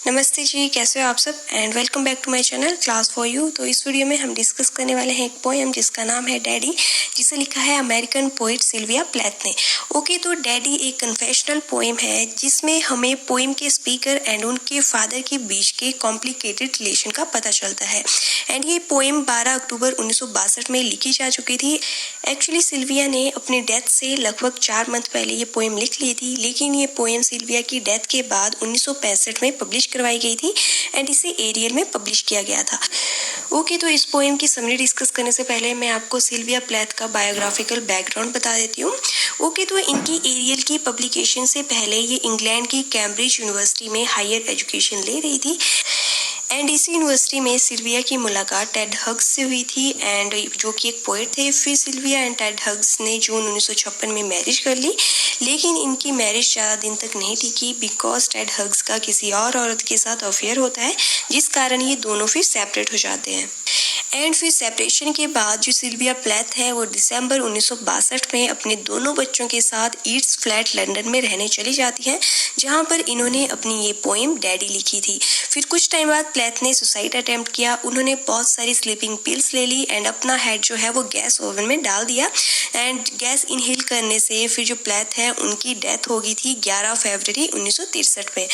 नमस्ते जी, कैसे हो आप सब and welcome back to my channel class for you. तो इस वीडियो में हम डिस्कस करने वाले हैं एक पोएम जिसका नाम है डैडी, जिसे लिखा है अमेरिकन पोइट सिल्विया प्लैथ ने। ओके, तो डैडी एक कन्फेशनल पोएम है जिसमें हमें पोएम के स्पीकर एंड उनके फादर के बीच के कॉम्प्लिकेटेड रिलेशन का पता चलता है। एंड ये पोएम 12 अक्टूबर 1962 में लिखी जा चुकी थी। एक्चुअली सिल्विया ने अपने डेथ से लगभग 4 मंथ पहले ये पोएम लिख ली थी, लेकिन ये पोएम सिल्विया की डेथ के बाद 1965 में पब्लिश करवाई गई थी एंड इसे एरियल में पब्लिश किया गया था। ओके, तो इस पोएम की समरी डिस्कस करने से पहले मैं आपको सिल्विया प्लैथ का बायोग्राफिकल बैकग्राउंड बता देती हूँ। ओके, तो इनकी एरियल की पब्लिकेशन से पहले ये इंग्लैंड की कैम्ब्रिज यूनिवर्सिटी में हायर एजुकेशन ले रही थी एंड इसी यूनिवर्सिटी में सिल्विया की मुलाकात टेड हग्स से हुई थी एंड जो कि एक पोएट थे। फिर सिल्विया एंड टेड हग्स ने जून 1956 में मैरिज कर ली, लेकिन इनकी मैरिज ज़्यादा दिन तक नहीं टिकी बिकॉज टेड हग्स का किसी और औरत के साथ अफेयर होता है, जिस कारण ये दोनों फिर सेपरेट हो जाते हैं। एंड फिर सेपरेशन के बाद जो सिल्विया प्लैथ है वो दिसंबर 1962 में अपने दोनों बच्चों के साथ ईट्स फ्लैट लंदन में रहने चली जाती हैं, जहां पर इन्होंने अपनी ये पोएम डैडी लिखी थी। फिर कुछ टाइम बाद प्लैथ ने सुसाइड अटेम्प्ट किया। उन्होंने बहुत सारी स्लीपिंग पिल्स ले ली एंड अपना हेड जो है वो गैस ओवन में डाल दिया एंड गैस इनहेल करने से फिर जो प्लैथ है उनकी डेथ हो गई थी 11 फरवरी 1963 में।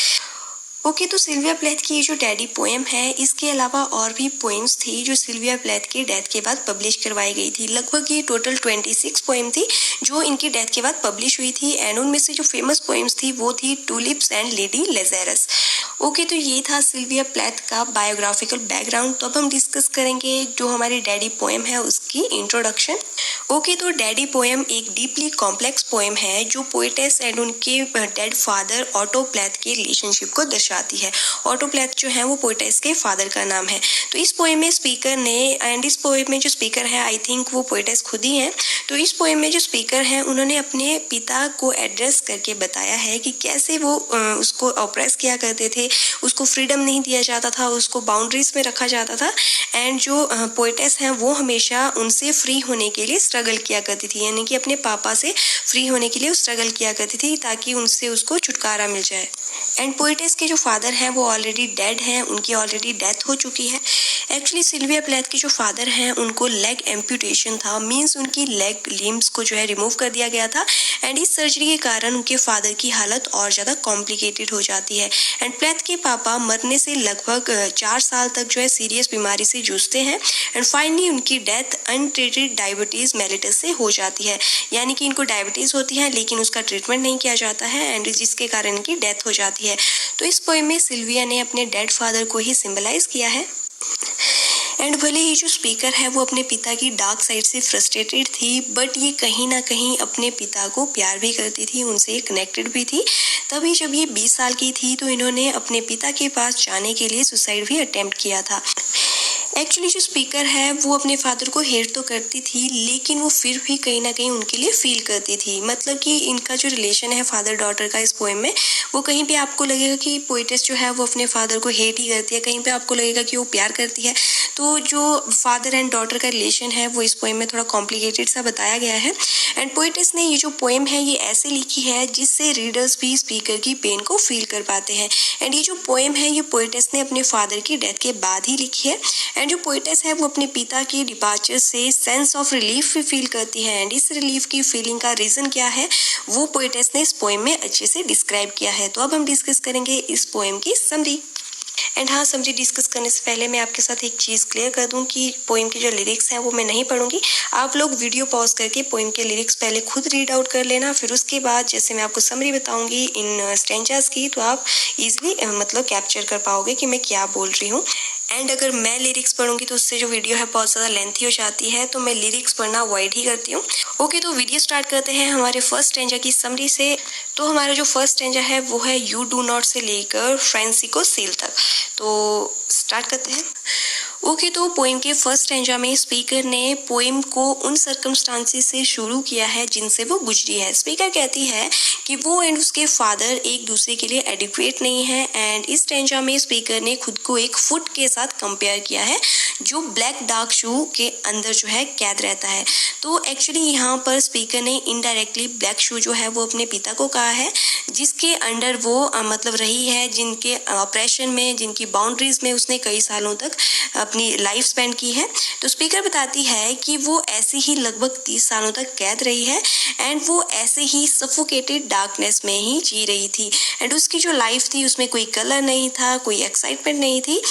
ओके, तो सिल्विया प्लैथ की ये जो डैडी पोएम है, इसके अलावा और भी पोएम्स थी जो सिल्विया प्लैथ के डेथ के बाद पब्लिश करवाई गई थी। लगभग ये टोटल 26 पोएम थी जो इनकी डेथ के बाद पब्लिश हुई थी एंड उनमें से जो फेमस पोएम्स थी वो थी टूलिप्स एंड लेडी लेज़रस। ओके, तो ये था सिल्विया प्लैथ का बायोग्राफिकल बैकग्राउंड। तो अब हम डिस्कस करेंगे जो हमारी डैडी पोएम है उसकी इंट्रोडक्शन। ओके, तो डैडी पोएम एक डीपली कॉम्प्लेक्स पोएम है जो पोएटेस एंड उनके डेड फादर ऑटो प्लैथ के रिलेशनशिप को दर्शाती है। ऑटो प्लैथ जो है वो पोएटेस के फादर का नाम है। तो इस पोएम में स्पीकर ने एंड इस पोएम में जो स्पीकर है आई थिंक वो पोएटेस खुद ही हैं। तो इस पोएम में जो स्पीकर हैं उन्होंने अपने पिता को एड्रेस करके बताया है कि कैसे वो उसको ऑप्रेस किया करते थे, उसको फ्रीडम नहीं दिया जाता था, उसको बाउंड्रीज में रखा जाता था एंड जो पोएटेस हैं वो हमेशा उनसे फ्री होने के लिए स्ट्रगल किया करती थी, यानी कि अपने पापा से फ्री होने के लिए स्ट्रगल किया करती थी ताकि उनसे उसको छुटकारा मिल जाए। एंड पोएटेस के जो फादर हैं वो ऑलरेडी डेड हैं, उनकी ऑलरेडी डेथ हो चुकी है। एक्चुअली सिल्विया प्लैथ के जो फादर हैं उनको लेग एम्पुटेशन था, मीन्स उनकी लेग लिम्स को जो है रिमूव कर दिया गया था एंड इस सर्जरी के कारण उनके फादर की हालत और ज़्यादा कॉम्प्लिकेटेड हो जाती है एंड प्लैथ के पापा मरने से लगभग 4 साल तक जो है सीरियस बीमारी से जूझते हैं एंड फाइनली उनकी डेथ अनट्रीटेड डायबिटीज़ मेलिटस से हो जाती है, यानी कि इनको डायबिटीज़ होती है लेकिन उसका ट्रीटमेंट नहीं किया जाता है एंड जिसके कारण इनकी डेथ हो जाती है। तो इस पोएम में सिल्विया ने अपने डेड फादर को ही सिंबलाइज किया है एंड भले ही जो स्पीकर है वो अपने पिता की डार्क साइड से फ्रस्ट्रेटेड थी, बट ये कहीं ना कहीं अपने पिता को प्यार भी करती थी, उनसे कनेक्टेड भी थी। तभी जब ये 20 साल की थी तो इन्होंने अपने पिता के पास जाने के लिए सुसाइड भी अटेम्प्ट किया था। एक्चुअली जो स्पीकर है वो अपने फादर को हेट तो करती थी लेकिन वो फिर भी कहीं ना कहीं उनके लिए फील करती थी, मतलब कि इनका जो रिलेशन है फादर डॉटर का इस पोएम में, वो कहीं पे आपको लगेगा कि पोएटेस जो है वो अपने फादर को हेट ही करती है, कहीं पे आपको लगेगा कि वो प्यार करती है। तो जो फादर एंड डॉटर का रिलेशन है वो इस पोएम में थोड़ा कॉम्प्लिकेटेड सा बताया गया है एंड पोएटेस ने ये जो पोएम है ये ऐसे लिखी है जिससे रीडर्स भी स्पीकर की पेन को फील कर पाते हैं एंड ये जो पोएम है ये पोएटेस ने अपने फादर की डेथ के बाद ही लिखी है एंड जो पोएटेस है वो अपने पिता की डिपार्चर से सेंस ऑफ रिलीफ भी फील करती है एंड इस रिलीफ की फीलिंग का रीज़न क्या है वो पोएटेस ने इस पोएम में अच्छे से डिस्क्राइब किया है। तो अब हम डिस्कस करेंगे इस पोएम की समरी एंड हाँ, समरी डिस्कस करने से पहले मैं आपके साथ एक चीज़ क्लियर कर दूं कि पोएम के जो लिरिक्स हैं वो मैं नहीं पढ़ूंगी। आप लोग वीडियो पॉज करके पोएम के लिरिक्स पहले खुद रीड आउट कर लेना, फिर उसके बाद जैसे मैं आपको समरी बताऊंगी इन स्टेंजास की तो आप इजीली मतलब कैप्चर कर पाओगे कि मैं क्या बोल रही हूँ। एंड अगर मैं लिरिक्स पढ़ूंगी तो उससे जो वीडियो है बहुत ज़्यादा लेंथी हो जाती है, तो मैं लिरिक्स पढ़ना अवॉइड ही करती हूँ। ओके, तो वीडियो स्टार्ट करते हैं हमारे फर्स्ट स्टेंजा की समरी से। तो हमारा जो फर्स्ट स्टेंजा है वो है यू डू नॉट से लेकर फ्रांसिस्को सील तक। तो स्टार्ट करते हैं। ओके, तो पोएम के फर्स्ट स्टैंजा में स्पीकर ने पोएम को उन सर्कमस्टांसेस से शुरू किया है जिनसे वो गुजरी है। स्पीकर कहती है कि वो एंड उसके फादर एक दूसरे के लिए एडिक्वेट नहीं है, एंड इस स्टैंजा में स्पीकर ने खुद को एक फुट के साथ कंपेयर किया है जो ब्लैक डार्क शू के अंदर जो है कैद रहता है। तो एक्चुअली यहाँ पर स्पीकर ने इनडायरेक्टली ब्लैक शू जो है वो अपने पिता को कहा है, जिसके अंडर वो मतलब रही है, जिनके ऑपरेशन में, जिनकी बाउंड्रीज में उसने कई सालों तक अपनी लाइफ स्पेंड की है। तो स्पीकर बताती है कि वो ऐसे ही लगभग 30 सालों तक कैद रही है, एंड वो ऐसे ही सफोकेटेड डार्कनेस में ही जी रही थी, एंड उसकी जो लाइफ थी उसमें कोई कलर नहीं था, कोई एक्साइटमेंट नहीं थी।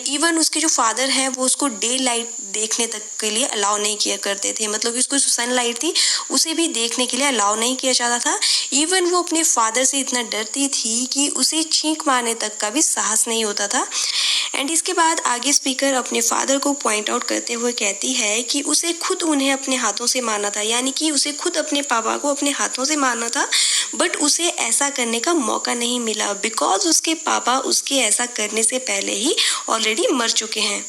इवन उसके जो फादर हैं वो उसको डे लाइट देखने तक के लिए अलाउ नहीं किया करते थे, मतलब कि उसको जो सनलाइट थी उसे भी देखने के लिए अलाउ नहीं किया जाता था। इवन वो अपने फादर से इतना डरती थी कि उसे छींक मारने तक का भी साहस नहीं होता था। एंड इसके बाद आगे स्पीकर अपने फादर को पॉइंट आउट करते हुए कहती है कि उसे खुद उन्हें अपने हाथों से मारना था, यानी कि उसे खुद अपने पापा को अपने हाथों से मारना था, बट उसे ऐसा करने का मौका नहीं मिला बिकॉज उसके पापा उसके ऐसा करने से पहले ही ऑलरेडी मर चुके हैं।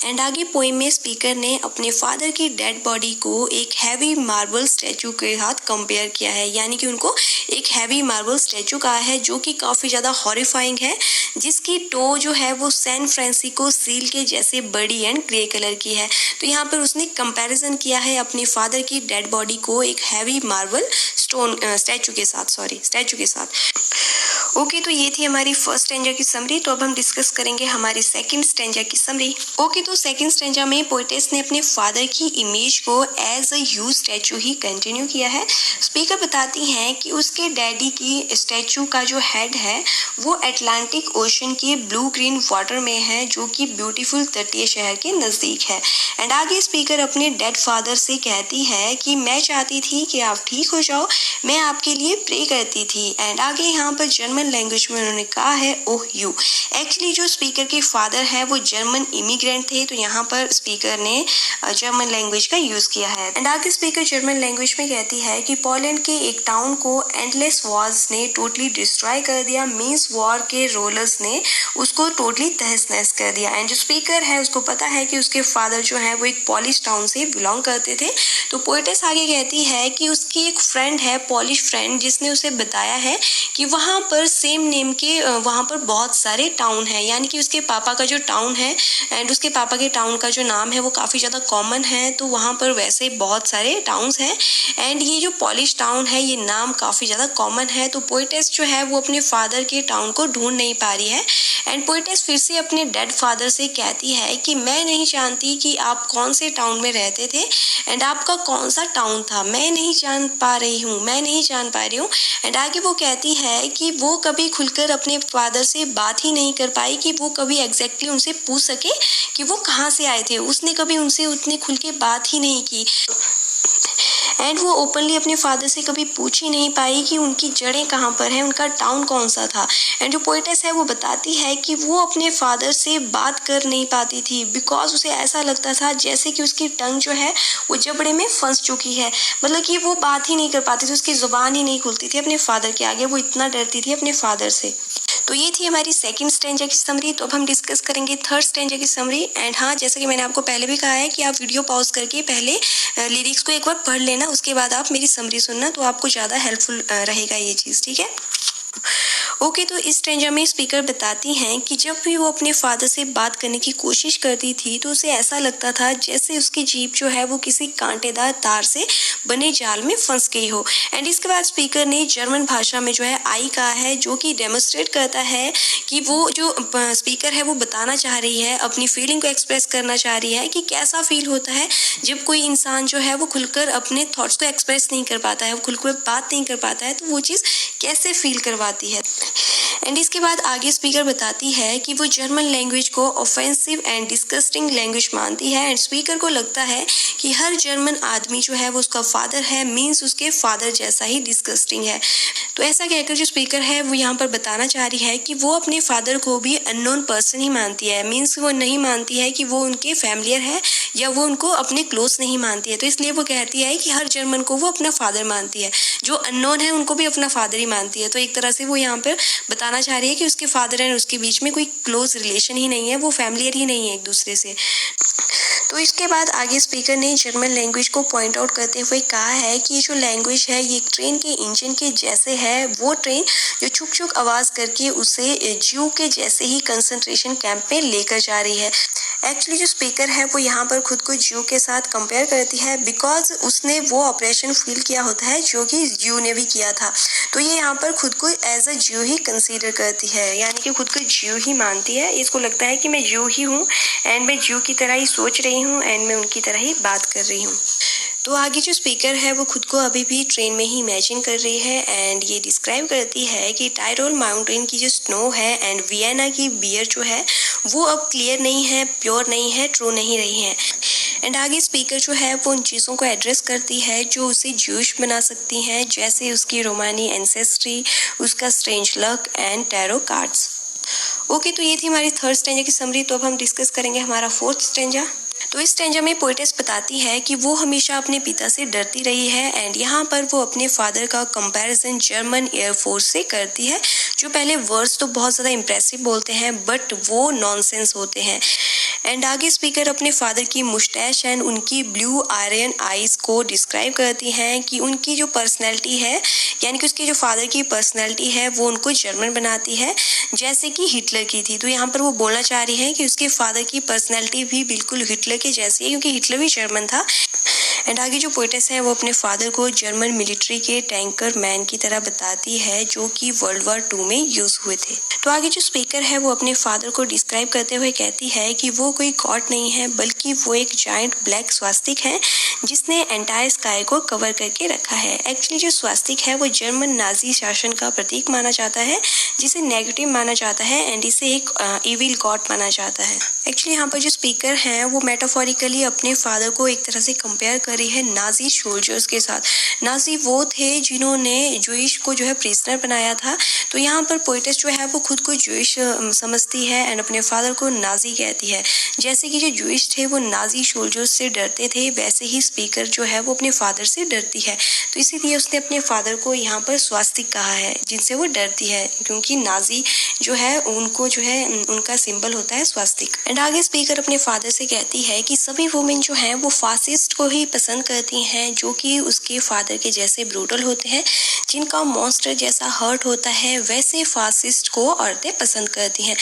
एंड आगे पोएम में स्पीकर ने अपने फादर की डेड बॉडी को एक हैवी मार्बल स्टैचू के साथ कंपेयर किया है, यानी कि उनको एक हैवी मार्बल स्टैचू कहा है जो कि काफ़ी ज़्यादा हॉरिफाइंग है, जिसकी टो जो है वो सैन फ्रांसिस्को सील के जैसे बड़ी एंड ग्रे कलर की है। तो यहाँ पर उसने कंपैरिजन किया है अपने फादर की डेड बॉडी को एक हैवी मार्बल स्टैचू के साथ। ओके, तो ये थी हमारी फर्स्ट स्टैंजा की समरी। तो अब हम डिस्कस करेंगे हमारी सेकंड स्टैंजा की समरी। ओके, तो सेकंड स्टैंजा में पोएटेस ने अपने फादर की इमेज को एज अ ह्यूज स्टैचू ही कंटिन्यू किया है। स्पीकर बताती हैं कि उसके डैडी की स्टैचू का जो हेड है वो अटलांटिक ओशन के ब्लू ग्रीन वाटर में है, जो कि ब्यूटीफुल तटीय शहर के नज़दीक है। एंड आगे स्पीकर अपने डेड फादर से कहती है कि मैं चाहती थी कि आप ठीक हो जाओ, मैं आपके लिए प्रे करती थी। एंड आगे यहाँ पर जर्मन लैंग्वेज में उन्होंने कहा है ओह यू। एक्चुअली जो स्पीकर के फादर है वो जर्मन इमिग्रेंट थे, तो यहाँ पर स्पीकर ने जर्मन लैंग्वेज का यूज किया है। एंड आगे स्पीकर जर्मन लैंग्वेज में कहती है कि पोलैंड के एक टाउन को एंडलेस वॉर्स ने टोटली डिस्ट्रॉय कर दिया, मीन्स वॉर के रोलर्स ने उसको टोटली तहस नहस कर दिया। एंड जो स्पीकर है उसको पता है कि उसके फादर जो है वो एक पॉलिश टाउन से बिलोंग करते थे। तो पोएटेस आगे कहती है कि उसकी एक फ्रेंड है, पॉलिश फ्रेंड, जिसने उसे बताया है कि वहाँ पर सेम नेम के वहाँ पर बहुत सारे टाउन हैं, यानी कि उसके पापा का जो टाउन है एंड उसके पापा के टाउन का जो नाम है वो काफ़ी ज़्यादा कॉमन है, तो वहाँ पर वैसे बहुत सारे टाउन्स हैं। एंड ये जो पॉलिश टाउन है ये नाम काफ़ी ज़्यादा कॉमन है। तो पोएटेस जो है वो अपने फादर के टाउन को ढूंढ नहीं पा रही है। एंड पोएटेस फिर से अपने डेड फादर से कहती है कि मैं नहीं जानती कि आप कौन से टाउन में रहते थे एंड आपका कौन सा टाउन था, मैं नहीं जान पा रही हूँ। एंड आगे वो कहती है कि वो कभी खुलकर अपने फादर से बात ही नहीं कर पाई, कि वो कभी एग्जैक्टली उनसे पूछ सके कि वो कहाँ से आए थे। उसने कभी उनसे उतने खुल के बात ही नहीं की, एंड वो ओपनली अपने फादर से कभी पूछ ही नहीं पाई कि उनकी जड़ें कहाँ पर हैं, उनका टाउन कौन सा था। एंड जो पोएटेस है वो बताती है कि वो अपने फादर से बात कर नहीं पाती थी बिकॉज उसे ऐसा लगता था जैसे कि उसकी टंग जो है वो जबड़े में फंस चुकी है, मतलब कि वो बात ही नहीं कर पाती थी, उसकी ज़ुबान ही नहीं खुलती थी अपने फादर के आगे, वो इतना डरती थी अपने फादर से। तो ये थी हमारी सेकंड स्टैंजा की समरी। तो अब हम डिस्कस करेंगे थर्ड स्टैंजा की समरी। एंड हाँ, जैसे कि मैंने आपको पहले भी कहा है कि आप वीडियो पॉज करके पहले लिरिक्स को एक बार पढ़ लेना, उसके बाद आप मेरी समरी सुनना, तो आपको ज़्यादा हेल्पफुल रहेगा ये चीज़, ठीक है। ओके, तो इस स्टैंजा में स्पीकर बताती हैं कि जब भी वो अपने फादर से बात करने की कोशिश करती थी तो उसे ऐसा लगता था जैसे उसकी जीभ जो है वो किसी कांटेदार तार से बने जाल में फंस गई हो। एंड इसके बाद स्पीकर ने जर्मन भाषा में जो है आई कहा है, जो कि डेमोन्स्ट्रेट करता है कि वो जो स्पीकर है वो बताना चाह रही है, अपनी फीलिंग को एक्सप्रेस करना चाह रही है कि कैसा फील होता है जब कोई इंसान जो है वो खुलकर अपने थॉट्स को एक्सप्रेस नहीं कर पाता है, वो खुलकर बात नहीं कर पाता है, तो वो चीज़ कैसे फील करवाती है। एंड इसके बाद आगे स्पीकर बताती है कि वो जर्मन लैंग्वेज को ऑफेंसिव एंड डिस्गस्टिंग लैंग्वेज मानती है। एंड स्पीकर को लगता है कि हर जर्मन आदमी जो है वो उसका फादर है, मीन्स उसके फादर जैसा ही डिस्गस्टिंग है। तो ऐसा कहकर जो स्पीकर है वो यहाँ पर बताना चाह रही है कि वो अपने फादर को भी अननोन पर्सन ही मानती है, मीन्स वो नहीं मानती है कि वो उनके फैमिलियर है या वो उनको अपने क्लोज नहीं मानती है। तो इसलिए वो कहती है कि हर जर्मन को वो अपना फादर मानती है, जो अननोन है उनको भी अपना फादर ही मानती है। तो एक तरह से वो यहाँ पर स्पीकर बताना चाह रही है कि उसके फादर एंड उसके बीच में कोई क्लोज रिलेशन ही नहीं है, वो फैमिलियर ही नहीं है एक दूसरे से। तो इसके बाद आगे स्पीकर ने जर्मन लैंग्वेज को पॉइंट आउट करते हुए कहा है कि ये जो लैंग्वेज है ये एक ट्रेन के इंजन के जैसे है, वो ट्रेन जो छुक छुक आवाज़ करके उसे ज्यू के जैसे ही कंसंट्रेशन कैंप में लेकर जा रही है। एक्चुअली जो स्पीकर है वो यहाँ पर खुद को ज्यू के साथ कंपेयर करती है, बिकॉज उसने वो ऑपरेशन फील किया होता है जो कि ज्यू ने भी किया था। तो ये यहाँ पर खुद को एज अ ज्यू ही कंसीडर करती है, यानी कि खुद को ज्यू ही मानती है। इसको लगता है कि मैं ज्यू ही हूँ एंड मैं ज्यू की तरह ही सोच रही हूँ एंड मैं उनकी तरह ही बात कर रही हूँ। तो आगे जो स्पीकर है वो खुद को अभी भी ट्रेन में ही इमेजिन कर रही है एंड ये डिस्क्राइब करती है कि टायरोल माउंटेन की जो स्नो है एंड वियना की बियर जो है वो अब क्लियर नहीं है, प्योर नहीं है, ट्रू नहीं रही है। एंड आगे स्पीकर जो है वो उन चीज़ों को एड्रेस करती है जो उसे ज्यूश बना सकती हैं, जैसे उसकी रोमानी एंसेस्ट्री, उसका strange luck and tarot cards. Okay, तो ये थी हमारी थर्ड स्टेंजा की समरी। तो अब हम डिस्कस करेंगे हमारा फोर्थ स्टेंजा। तो इस स्टेंजा में पोएटेस बताती है कि वो हमेशा अपने पिता से डरती रही है एंड यहाँ पर वो अपने फादर का कंपैरिजन जर्मन एयरफोर्स से करती है, जो पहले वर्ड्स तो बहुत ज़्यादा इंप्रेसिव बोलते हैं बट वो नॉनसेंस होते हैं। एंड आगे स्पीकर अपने फादर की मुस्टैश एंड उनकी ब्लू आयरन आइज को डिस्क्राइब करती हैं कि उनकी जो पर्सनैलिटी है, यानी कि उसके जो फादर की पर्सनैलिटी है वो उनको जर्मन बनाती है जैसे कि हिटलर की थी। तो यहाँ पर वो बोलना चाह रही है कि उसके फादर की पर्सनैलिटी भी बिल्कुल हिटलर के जैसी है, क्योंकि हिटलर भी जर्मन था। एंड आगे जो पोएटेस है वो अपने फादर को जर्मन मिलिट्री के टैंकर मैन की तरह बताती है जो कि वर्ल्ड वॉर 2 में यूज हुए थे। तो आगे जो स्पीकर है वो अपने फादर को डिस्क्राइब करते हुए कहती है कि वो कोई गॉड नहीं है, बल्कि वो एक जायंट ब्लैक स्वास्तिक है जिसने एंटायर स्काई को कवर करके रखा है। एक्चुअली जो स्वास्तिक है वो जर्मन नाजी शासन का प्रतीक माना जाता है, जिसे नेगेटिव माना जाता है एंड इसे एक इविल गॉड माना जाता है। एक्चुअली यहाँ पर जो स्पीकर हैं वो मेटाफोरिकली अपने फादर को एक तरह से कंपेयर कर रही है नाजी सोल्जर्स के साथ। नाजी वो थे जिन्होंने जूइश को जो है प्रिजनर बनाया था। तो यहाँ पर पोएटेस जो है वो खुद को जूइश समझती है एंड अपने फादर को नाजी कहती है। जैसे कि जो जूइश थे वो नाजी सोल्जर्स से डरते थे, वैसे ही स्पीकर जो है वो अपने फादर से डरती है। तो इसीलिए उसने अपने फादर को यहाँ पर स्वास्तिक कहा है, जिनसे वो डरती है, क्योंकि नाजी जो है उनको जो है उनका सिंबल होता है स्वास्तिक। एंड आगे स्पीकर अपने फादर से कहती है कि सभी वुमेन जो हैं वो फासिस्ट को ही पसंद करती हैं, जो कि उसके फादर के जैसे ब्रूटल होते हैं, जिनका मॉन्स्टर जैसा हर्ट होता है, वैसे फासिस्ट को औरतें पसंद करती हैं।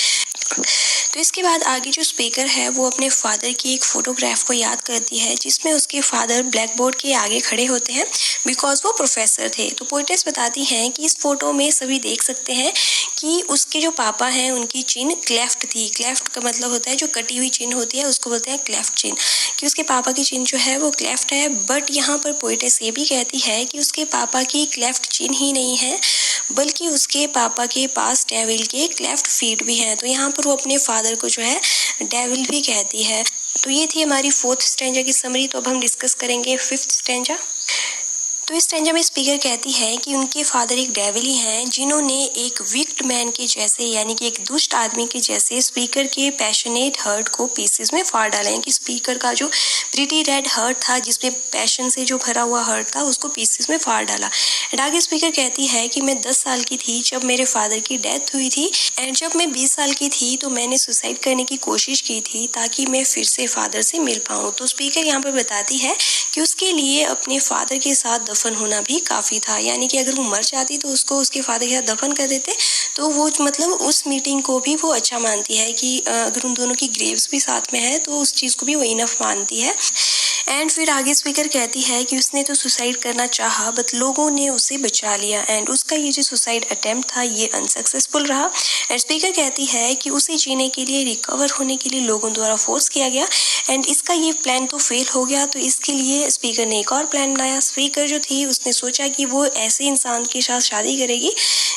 तो इसके बाद आगे जो स्पीकर है वो अपने फादर की एक फोटोग्राफ को याद करती है जिसमें उसके फादर ब्लैक बोर्ड के आगे खड़े होते हैं, बिकॉज वो प्रोफेसर थे। तो पोएटेस बताती हैं कि इस फोटो में सभी देख सकते हैं कि उसके जो पापा हैं उनकी चिन क्लेफ्ट थी। क्लेफ्ट का मतलब होता है जो कटी हुई चिन होती है, उसको बोलते हैं क्लेफ्ट चिन, कि उसके पापा की चिन जो है वो क्लेफ्ट है। बट यहाँ पर पोएटेस ये भी कहती है कि उसके पापा की क्लेफ्ट चिन ही नहीं है, बल्कि उसके पापा के पास डेविल के क्लेफ्ट फीट भी हैं। तो यहाँ पर वो अपने फादर को जो है डेविल भी कहती है। तो ये थी हमारी फोर्थ स्टेंजा की समरी। तो अब हम डिस्कस करेंगे फिफ्थ स्टेंजा। तो इस स्टेंजा में स्पीकर कहती है कि उनके फादर एक डेविल ही हैं, जिन्होंने एक विक्ड मैन के जैसे, यानी कि एक दुष्ट आदमी के जैसे स्पीकर के पैशनेट हर्ट को पीसेस में फाड़ डाला है। कि स्पीकर का जो प्रीटी रेड हर्ट था, जिसमें पैशन से जो भरा हुआ हर्ट था, उसको पीसेस में फाड़ डाला। एंड आगे स्पीकर कहती है कि मैं 10 साल की थी जब मेरे फादर की डेथ हुई थी एंड जब मैं 20 साल की थी तो मैंने सुसाइड करने की कोशिश की थी ताकि मैं फिर से फादर से मिल पाऊँ। तो स्पीकर यहाँ पर बताती है कि उसके लिए अपने फादर के साथ दफन होना भी काफ़ी था, यानी कि अगर वो मर जाती तो उसको उसके फादर के साथ दफन कर देते, तो वो मतलब उस मीटिंग को भी वो अच्छा मानती है कि अगर उन दोनों की ग्रेव्स भी साथ में है तो उस चीज़ को भी वो इनफ मानती है। एंड फिर आगे स्पीकर कहती है कि उसने तो सुसाइड करना चाहा बट लोगों ने उसे बचा लिया एंड उसका ये जो सुसाइड अटेम्प्ट था ये अनसक्सेसफुल रहा। एंड स्पीकर कहती है कि उसे जीने के लिए, रिकवर होने के लिए लोगों द्वारा फोर्स किया गया एंड इसका ये प्लान तो फेल हो गया। तो इसके लिए स्पीकर ने एक और प्लान बनाया। स्पीकर जो थी उसने सोचा कि वो ऐसे इंसान के साथ शादी करेगी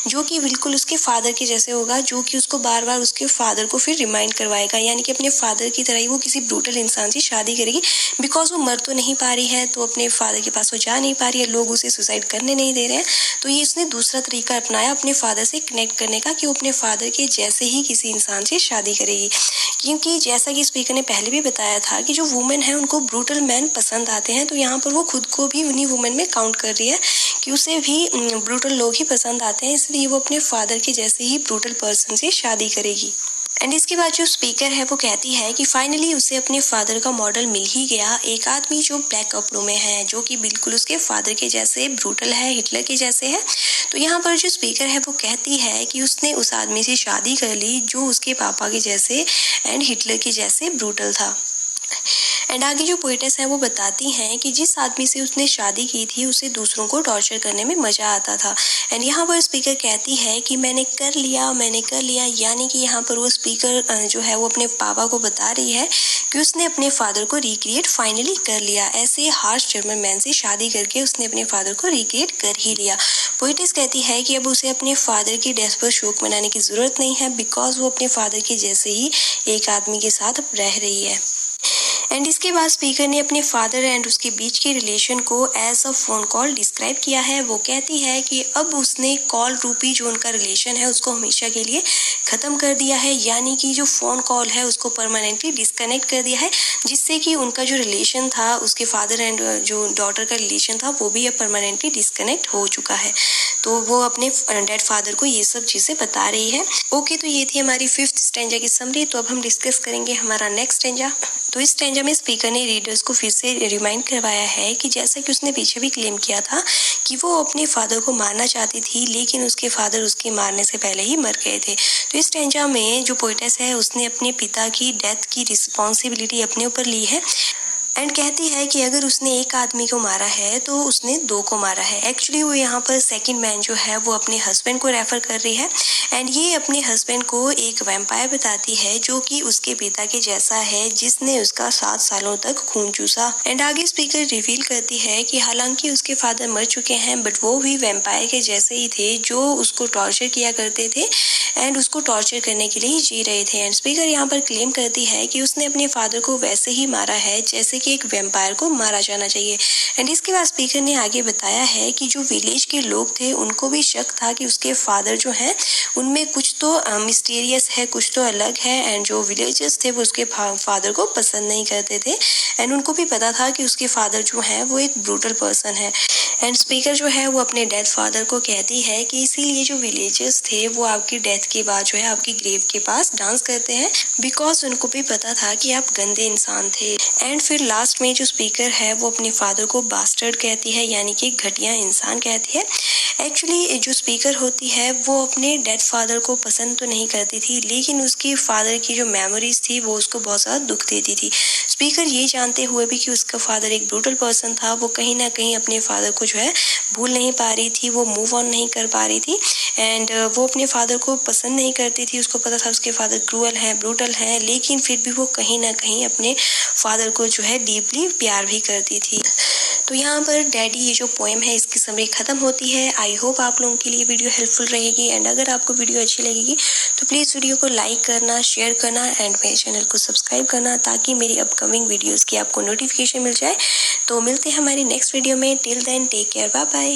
जो कि बिल्कुल उसके फादर के जैसे होगा, जो कि उसको बार बार उसके फादर को फिर रिमाइंड करवाएगा, यानी कि अपने फादर की तरह ही वो किसी ब्रूटल इंसान से शादी करेगी, बिकॉज वो मर तो नहीं पा रही है, तो अपने फादर के पास वो जा नहीं पा रही है, लोग उसे सुसाइड करने नहीं दे रहे हैं, तो ये उसने दूसरा तरीका अपनाया अपने फादर से कनेक्ट करने का कि वो अपने फादर के जैसे ही किसी इंसान से शादी करेगी। क्योंकि जैसा कि स्पीकर ने पहले भी बताया था कि जो वुमेन है उनको ब्रूटल मैन पसंद आते हैं, तो यहाँ पर वो खुद को भी उन्हीं वुमेन में काउंट कर रही है कि उसे भी ब्रूटल लोग ही पसंद आते हैं, इसलिए वो अपने फादर के जैसे ही ब्रूटल पर्सन से शादी करेगी। एंड इसके बाद जो स्पीकर है वो कहती है कि फाइनली उसे अपने फादर का मॉडल मिल ही गया, एक आदमी जो ब्लैक कपड़ों में है, जो कि बिल्कुल उसके फादर के जैसे ब्रूटल है, हिटलर के जैसे है। तो यहाँ पर जो स्पीकर है वो कहती है कि उसने उस आदमी से शादी कर ली जो उसके पापा के जैसे एंड हिटलर के जैसे ब्रूटल था। एंड आगे जो पोइटेस है वो बताती हैं कि जिस आदमी से उसने शादी की थी उसे दूसरों को टॉर्चर करने में मज़ा आता था। एंड यहाँ पर स्पीकर कहती है कि मैंने कर लिया, यानी कि यहाँ पर वो स्पीकर जो है वो अपने पापा को बता रही है कि उसने अपने फादर को रिक्रिएट फाइनली कर लिया। ऐसे हार्श जर्मन मैन से शादी करके उसने अपने फादर को रिक्रिएट कर ही लिया। पोइटेस कहती है कि अब उसे अपने फादर की डेथ पर शोक मनाने की ज़रूरत नहीं है, बिकॉज वो अपने फादर के जैसे ही एक आदमी के साथ अब रह रही है। एंड इसके बाद स्पीकर ने अपने फादर एंड उसके बीच के रिलेशन को as a phone call describe किया है। वो कहती है कि अब उसने कॉल रूपी जो उनका रिलेशन है उसको हमेशा के लिए ख़त्म कर दिया है, यानी कि जो फ़ोन कॉल है उसको परमानेंटली डिस्कनेक्ट कर दिया है, जिससे कि उनका जो रिलेशन था, उसके फादर एंड जो डॉटर का रिलेशन था, वो भी अब परमानेंटली डिस्कनेक्ट हो चुका है। तो वो अपने डेड फादर को ये सब चीज़ें बता रही है। ओके, तो ये थी हमारी 5th स्टैंजा की समरी। तो अब हम डिस्कस करेंगे हमारा नेक्स्ट स्टैंजा। तो इस स्टैंजा में स्पीकर ने रीडर्स को फिर से रिमाइंड करवाया है कि जैसा कि उसने पीछे भी क्लेम किया था कि वो अपने फादर को मारना चाहती थी, लेकिन उसके फादर उसके मारने से पहले ही मर गए थे। तो इस स्टैंजा में जो पोइटेस है उसने अपने पिता की डेथ की रिस्पॉन्सिबिलिटी अपने ऊपर ली है एंड कहती है कि अगर उसने एक आदमी को मारा है तो उसने 2 को मारा है। एक्चुअली वो यहाँ पर सेकंड मैन जो है वो अपने हस्बैंड को रेफर कर रही है एंड ये अपने हस्बैंड को एक वैम्पायर बताती है जो कि उसके पिता के जैसा है, जिसने उसका 7 सालों तक खून चूसा। एंड आगे स्पीकर रिवील करती है कि हालांकि उसके फादर मर चुके हैं, बट वो भी वैम्पायर के जैसे ही थे जो उसको टॉर्चर किया करते थे एंड उसको टॉर्चर करने के लिए ही जी रहे थे। एंड स्पीकर यहाँ पर क्लेम करती है कि उसने अपने फादर को वैसे ही मारा है जैसे कि एक वैम्पायर को मारा जाना चाहिए। एंड इसके बाद स्पीकर ने आगे बताया है कि जो विलेज के लोग थे उनको भी शक था कि उसके फादर जो हैं उनमें कुछ तो मिस्टीरियस है, कुछ तो अलग है। एंड जो विलेजर्स थे वो उसके फादर को पसंद नहीं करते थे एंड उनको भी पता था कि उसके फादर जो है वो एक ब्रूटल पर्सन है। एंड स्पीकर जो है वो अपने डेड फादर को कहती है कि इसीलिए जो विलेजर्स थे वो आपकी डेथ के बाद जो है आपकी ग्रेव के पास डांस करते हैं, बिकॉज उनको भी पता था कि आप गंदे इंसान थे। एंड फिर लास्ट में जो स्पीकर है वो अपने फादर को बास्टर्ड कहती है, यानी कि घटिया इंसान कहती है। एक्चुअली जो स्पीकर होती है वो अपने डेड फादर को पसंद तो नहीं करती थी, लेकिन उसकी फादर की जो मेमोरीज थी वो उसको बहुत ज़्यादा दुख देती थी। स्पीकर ये जानते हुए भी कि उसका फादर एक ब्रूटल पर्सन था, वो कहीं ना कहीं अपने फादर को जो है भूल नहीं पा रही थी, वो मूव ऑन नहीं कर पा रही थी एंड वो अपने फादर को पसंद नहीं करती थी। उसको पता था उसके फादर क्रूअल है, ब्रूटल है, लेकिन फिर भी वो कहीं ना कहीं अपने फादर को जो है डीपली प्यार भी करती थी। तो यहाँ पर डैडी ये जो पोएम है इसकी समरी खत्म होती है। आई होप आप लोगों के लिए वीडियो हेल्पफुल रहेगी एंड अगर आपको वीडियो अच्छी लगेगी तो प्लीज़ वीडियो को लाइक करना, शेयर करना एंड मेरे चैनल को सब्सक्राइब करना, ताकि मेरी अपकमिंग वीडियोस की आपको नोटिफिकेशन मिल जाए। तो मिलते हैं हमारी नेक्स्ट वीडियो में। Till then take care, bye bye.